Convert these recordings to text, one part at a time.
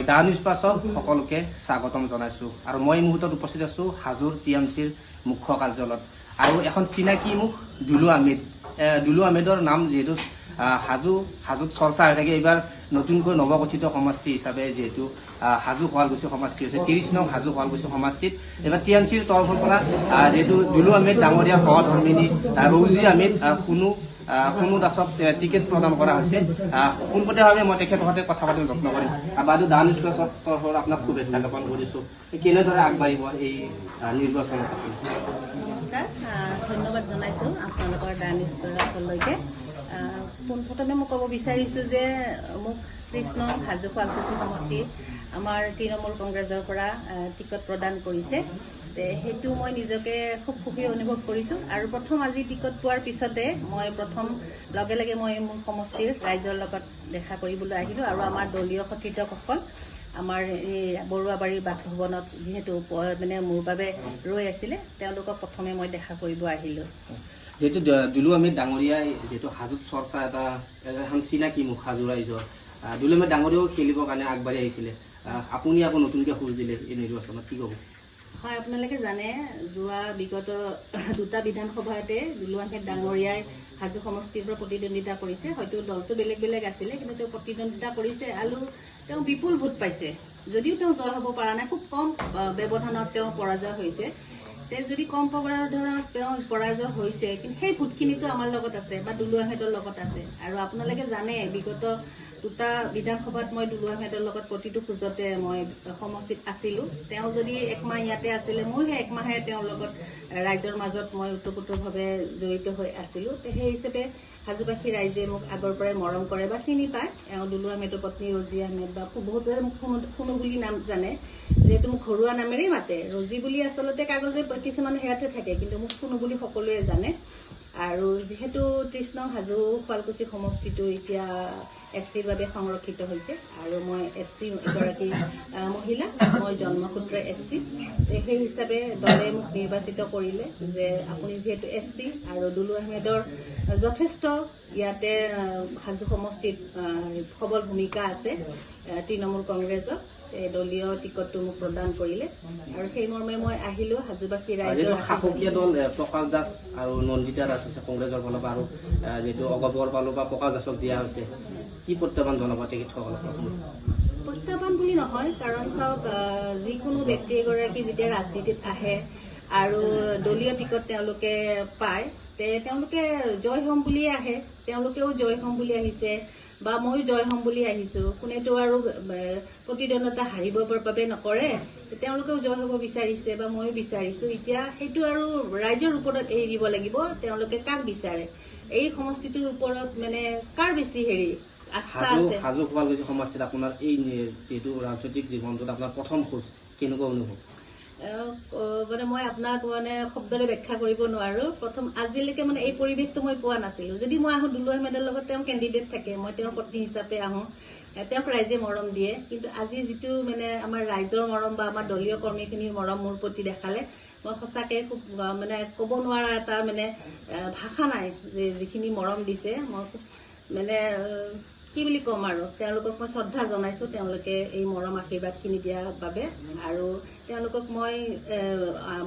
The news প্লাছক সকলোকে স্বাগতম জনাইছো আৰু মই এই মুহূৰ্তত উপস্থিত আছো হাজোৰ টিএমচিৰ মুখ্য কাৰ্যালয়ত আৰু এখন চিনাকি মুখ দুলু আহমেদৰ নাম যেহেতু হাজোত চৰ্চা হৈ থাকে এইবাৰ নতুনকৈ নৱগঠিত সমষ্টি হিচাপে যেহেতু হাজো শুৱালকুছি সমষ্টি হৈছে 30 নং হাজো শুৱালকুছি সমষ্টিত এইবাৰ টিএমচিৰ তৰফৰ পৰা যেহেতু দুলু আহমেদ ডাঙৰীয়াৰ সহধৰ্মিনী ৰৌজি আহমেদ সোণু দাসক টিকেট প্ৰদান কৰা হৈছে পোনপটীয়াভাৱে মই তেখেতৰ সৈতে কথা পাতিব যত্ন কৰিম বাইদেউ দা নিউজ প্লাছৰ তৰফৰ আপোনাক শুভেচ্ছা জ্ঞাপন কৰিছোঁ কেনেদৰে আগবাঢ়িব এই নিৰ্বাচনত নমস্কাৰ ধন্যবাদ জনাইছোঁ আপোনালোকৰ দা নিউজ প্লাছলৈকে পোনপ্ৰথমে মই ক'ব বিচাৰিছোঁ যে মোক কৃষ্ণ হাজো শুৱালকুছি সমষ্টিত আমাৰ তৃণমূল কংগ্ৰেছৰ পৰা টিকট প্ৰদান কৰিছে সেইটো মই নিজকে খুব সুখী অনুভৱ কৰিছোঁ আৰু প্ৰথম আজি টিকট পোৱাৰ পিছতে মই প্ৰথম লগে লগে মই মোৰ সমষ্টিৰ ৰাইজৰ লগত দেখা কৰিবলৈ আহিলোঁ আৰু আমাৰ দলীয় সতীৰ্থসকল আমাৰ এই বৰুৱাবাৰীৰ বাসভৱনত যিহেতু মানে মোৰ বাবে ৰৈ আছিলে তেওঁলোকক প্ৰথমে মই দেখা কৰিব আহিলোঁ যেহেতু দুলু আহমেদ ডাঙৰীয়াই যেহেতু হাজোত চৰ্চা এটা এখন চিনাকি মুখ হাজো ৰাইজৰ দুলু আহমেদ ডাঙৰীয়াও খেলিবৰ কাৰণে আগবাঢ়ি আহিছিলে আপুনি আকৌ নতুনকৈ খোজ দিলে এই নিৰ্বাচনত কি ক'ব হয় আপোনালোকে জানে যোৱা বিগত দুটা বিধানসভাতে দুলু আহমেদ ডাঙৰীয়াই হাজো সমষ্টিৰ পৰা প্ৰতিদ্বন্দ্বিতা কৰিছে হয়তো দলটো বেলেগ বেলেগ আছিলে কিন্তু তেওঁ প্ৰতিদ্বন্দ্বিতা কৰিছে আৰু তেওঁ বিপুল ভোট পাইছে যদিও তেওঁ জয় হ'ব পৰা নাই খুব কম ব্যৱধানত তেওঁ পৰাজয় হৈছে যদি কম ব্যৱধানত তেওঁ পৰাজয় হৈছে কিন্তু সেই ভোটখিনিতো আমাৰ লগত আছে বা দুলু আহমেদৰ লগত আছে আৰু আপোনালোকে জানে বিগত দুটা বিধানসভাত মই দুলু আহমেদৰ লগত প্ৰতিটো খোজতে মই সমষ্টিত আছিলোঁ তেওঁ যদি একমাহ ইয়াতে আছিলে মই সেই একমাহে তেওঁৰ লগত ৰাইজৰ মাজত মই ওতঃপ্ৰোতভাৱে জড়িত হৈ আছিলোঁ সেই হিচাপে হাজোবাসী ৰাইজে মোক আগৰ পৰাই মৰম কৰে বা চিনি পায় দুলু আহমেদৰ পত্নী ৰজি আহমেদ বা বহুতে মোক সোণু বুলি নাম জানে যিহেতু মোক ঘৰুৱা নামেৰেই মাতে ৰজি বুলি আচলতে কাগজে কিছুমান সেয়াতে থাকে কিন্তু মোক সোণু বুলি সকলোৱে জানে আৰু যিহেতু 30 নং হাজো শুৱালকুছি সমষ্টিটো এতিয়া এছচিৰ বাবে সংৰক্ষিত হৈছে আৰু মই এছচি এগৰাকী মহিলা মই জন্মসূত্ৰে এছচি সেই হিচাপে দলে মোক নিৰ্বাচিত কৰিলে যে আপুনি যিহেতু এছচি আৰু দুলু আহমেদৰ যথেষ্ট ইয়াতে হাজো সমষ্টিত সবল ভূমিকা আছে তৃণমূল কংগ্ৰেছৰ দলীয় টিকটটো মোক প্ৰদান কৰিলে আৰু সেই মৰ্মে মই আহিলোঁ হাজোবাসী ৰাইজৰ শাসকীয় দল প্ৰকাশ দাস আৰু নন্দিতা দাস আছে কংগ্ৰেছৰ ফালৰ পৰা আৰু যিহেতু অগপৰ ফালৰ পৰা প্ৰকাশ দাসক দিয়া হৈছে কি প্ৰত্যাহ্বান জনাব তেখেতসকলক প্ৰত্যাহ্বান বুলি নহয় কাৰণ চাওক যিকোনো ব্যক্তি এগৰাকী যেতিয়া ৰাজনীতিত আহে আৰু দলীয় টিকট তেওঁলোকে পায় তেওঁলোকে জয় হ'ম বুলিয়ে আহে তেওঁলোকেও জয় হ'ম বুলি আহিছে বা ময়ো জয় হ'ম বুলি আহিছোঁ কোনেতো আৰু প্ৰতিদ্বন্দ্বিতা হাৰিবৰ বাবে নকৰে তেওঁলোকেও জয় হ'ব বিচাৰিছে বা ময়ো বিচাৰিছোঁ এতিয়া সেইটো আৰু ৰাইজৰ ওপৰত এৰি দিব লাগিব তেওঁলোকে কাক বিচাৰে এই সমষ্টিটোৰ ওপৰত মানে কাৰ বেছি আস্থা আছে হাজো শুৱালকুছি সমষ্টিত আপোনাৰ এই যিহেতু ৰাজনৈতিক জীৱনটোত আপোনাৰ প্ৰথম খোজ কেনেকুৱা অনুভৱ মানে মই আপোনাক মানে শব্দৰে ব্যাখ্যা কৰিব নোৱাৰো প্ৰথম আজিলৈকে মানে এই পৰিৱেশটো মই পোৱা নাছিলো যদি মই আহোঁ দুলু আহমেদৰ লগত তেওঁ কেণ্ডিডেট থাকে মই তেওঁৰ পত্নী হিচাপে আহোঁ তেওঁক ৰাইজে মৰম দিয়ে কিন্তু আজি যিটো মানে আমাৰ ৰাইজৰ মৰম বা আমাৰ দলীয় কৰ্মীখিনিৰ মৰম মোৰ প্ৰতি দেখালে মই সঁচাকৈ খুব মানে ক'ব নোৱাৰা এটা মানে ভাষা নাই যে যিখিনি মৰম দিছে মই খুব মানে কি বুলি ক'ম আৰু তেওঁলোকক মই শ্ৰদ্ধা জনাইছোঁ তেওঁলোকে এই মৰম আশীৰ্বাদখিনি দিয়াৰ বাবে আৰু তেওঁলোকক মই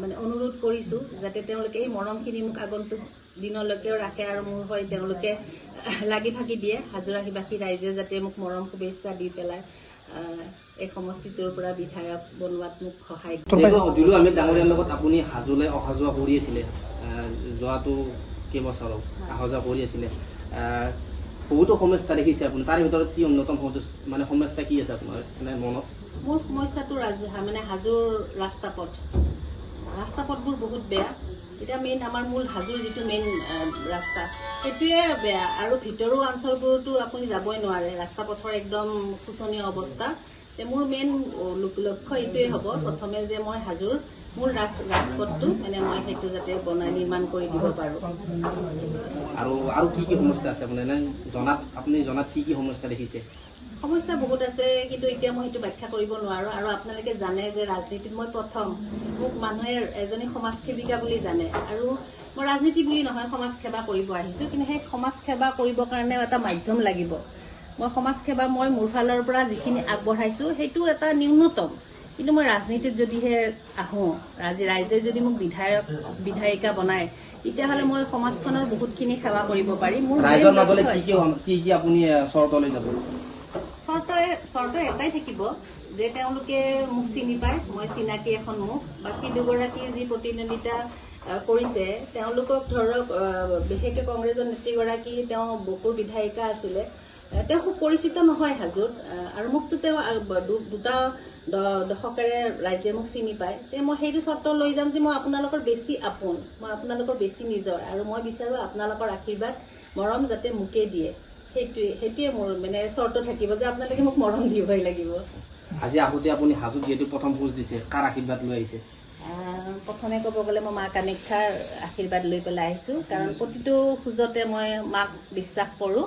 মানে অনুৰোধ কৰিছোঁ যাতে তেওঁলোকে এই মৰমখিনি মোক আগন্তুক দিনলৈকেও ৰাখে আৰু মোৰ হৈ তেওঁলোকে লাগি ভাগি দিয়ে হাজোৰাবাসী ৰাইজে যাতে মোক মৰম শুভেচ্ছা দি পেলাই এই সমষ্টিটোৰ পৰা বিধায়ক বনোৱাত মোক সহায় কৰে দুলু আহমেদ ডাঙৰীয়াৰ লগত আপুনি হাজোলৈ অহা যোৱা কৰি আছিলে যোৱাটো কেইবছৰ অহা যোৱা কৰি আছিলে বহুতো সমস্যা দেখিছে আপুনি তাৰে ভিতৰত কি অন্যতম মানে সমস্যা কি আছে আপোনাৰ মানে মনত মোৰ সমস্যাটো মানে হাজোৰ ৰাস্তাপথবোৰ বহুত বেয়া এতিয়া মেইন আমাৰ মূল হাজোৰ যিটো মেইন ৰাস্তা সেইটোৱে বেয়া আৰু ভিতৰুৱা অঞ্চলবোৰতো আপুনি যাবই নোৱাৰে ৰাস্তা পথৰ একদম শোচনীয় অৱস্থা মোৰ মেইন লক্ষ্য এইটোৱে হ'ব প্ৰথমে যে মই হাজোৰ মূল ৰাজপথটো মানে মই সেইটো যাতে বনাই নিৰ্মাণ কৰি দিব পাৰোঁ আৰু কি সমস্যা আছে আপুনি জনাত কি সমস্যা দেখিছে সমস্যা বহুত আছে কিন্তু এতিয়া মই সেইটো ব্যাখ্যা কৰিব নোৱাৰো আৰু আপোনালোকে জানে যে ৰাজনীতিত মই প্ৰথম মোক মানুহে এজনী সমাজ সেৱিকা বুলি জানে আৰু মই ৰাজনীতি বুলি নহয় সমাজ সেৱা কৰিব আহিছোঁ কিন্তু সেই সমাজ সেৱা কৰিবৰ কাৰণে এটা মাধ্যম লাগিব মই সমাজ সেৱা মই মোৰ ফালৰ পৰা যিখিনি আগবঢ়াইছো সেইটো এটা ন্যূনতম। কিন্তু মই ৰাজনীতিত যদিহে আহোঁ, ৰাইজে যদি মোক বিধায়িকা বনায়, তেতিয়াহ'লে মই সমাজখনৰ বহুতখিনি সেৱা কৰিব পাৰিম। মোৰ ৰাইজৰ মাজলৈ কি কি আপুনি চৰ্ত লৈ যাব? চৰ্ত এটাই থাকিব যে তেওঁলোকে মোক চিনি পায়, মই চিনাকি এখন মুখ। বাকী দুগৰাকী যি প্ৰতিদ্বন্দ্বিতা কৰিছে তেওঁলোকক ধৰক বিশেষকৈ কংগ্ৰেছৰ নেত্ৰীগৰাকী তেওঁ বকুৰ বিধায়িকা আছিলে, তেওঁ খুব পৰিচিত নহয় হাজোত, আৰু মোকতো তেওঁ দুটা দশকেৰে ৰাইজে মোক চিনি পায়। তে মই সেইটো চৰ্ত লৈ যাম যে মই আপোনালোকৰ বেছি আপোন, মই আপোনালোকৰ বেছি নিজৰ, আৰু মই বিচাৰো আপোনালোকৰ আশীৰ্বাদ মৰম যাতে মোকে দিয়ে। সেইটোৱে মোৰ মানে চৰ্ত থাকিব যে আপোনালোকে মোক মৰম দিবই লাগিব। আজি আহোঁতে আপুনি হাজোত যিহেতু প্ৰথম খোজ দিছে, কাৰ আশীৰ্বাদ লৈ আহিছে? প্ৰথমে ক'ব গ'লে মই মা কামাখ্যাৰ আশীৰ্বাদ লৈ পেলাই আহিছোঁ, কাৰণ প্ৰতিটো খোজতে মই মাক বিশ্বাস কৰোঁ।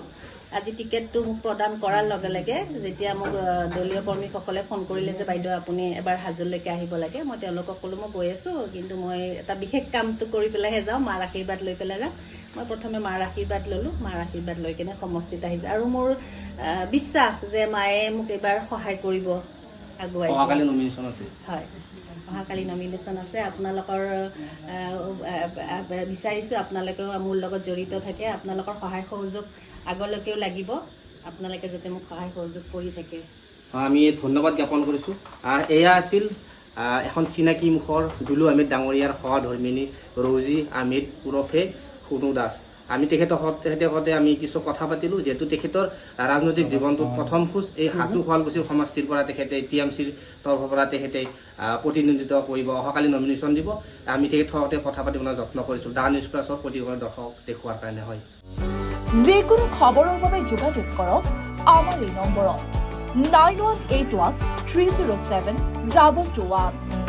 আজি টিকেটটো মোক প্ৰদান কৰাৰ লগে লগে যেতিয়া মোক দলীয় কৰ্মীসকলে ফোন কৰিলে যে বাইদেউ আপুনি এবাৰ হাজোলৈকে আহিব লাগে, মই তেওঁলোকক ক'লো মই গৈ আছোঁ, কিন্তু মই এটা বিশেষ কামটো কৰি পেলাইহে যাওঁ, মাৰ আশীৰ্বাদ লৈ পেলাই যাওঁ। মই প্ৰথমে মাৰ আশীৰ্বাদ ল'লোঁ, মাৰ আশীৰ্বাদ লৈ কিনে সমষ্টিত আহিছোঁ, আৰু মোৰ বিশ্বাস যে মায়ে মোক এইবাৰ সহায় কৰিব আগুৱাই। অহাকালি নমিনেশ্যন আছে? হয়, অহাকালি নমিনেশ্যন আছে। আপোনালোকৰ বিচাৰিছোঁ আপোনালোকেও মোৰ লগত জড়িত থাকে, আপোনালোকৰ সহায় সহযোগ আগলৈকেও লাগিব, আপোনালোকে যাতে মোক সহায় সহযোগ কৰি থাকে। আমি ধন্যবাদ জ্ঞাপন কৰিছোঁ। এয়া আছিল এখন চিনাকি মুখৰ দুলু আহমেদ ডাঙৰীয়াৰ সহধৰ্মিনী ৰৌজি আহমেদ ওৰফে সোণু দাস। আমি তেখেতৰ সৈতে আমি কিছু কথা পাতিলোঁ, যিহেতু তেখেতৰ ৰাজনৈতিক জীৱনটোত প্ৰথম খোজ এই হাজো শুৱালকুছিৰ সমষ্টিৰ পৰা তেখেতে TMCৰ তৰফৰ পৰা তেখেতে প্ৰতিনিধিত্ব কৰিব, অহাকালি নমিনেশ্যন দিব। আমি তেখেতৰ সৈতে কথা পাতিবলৈ যত্ন কৰিছোঁ। দা নিউজ প্লাছৰ প্ৰতিজন দৰ্শক দেখুৱাৰ কাৰণে। হয়, যিকোনো খবৰৰ বাবে যোগাযোগ কৰক আমাৰ এই নম্বৰত 9181 307 221।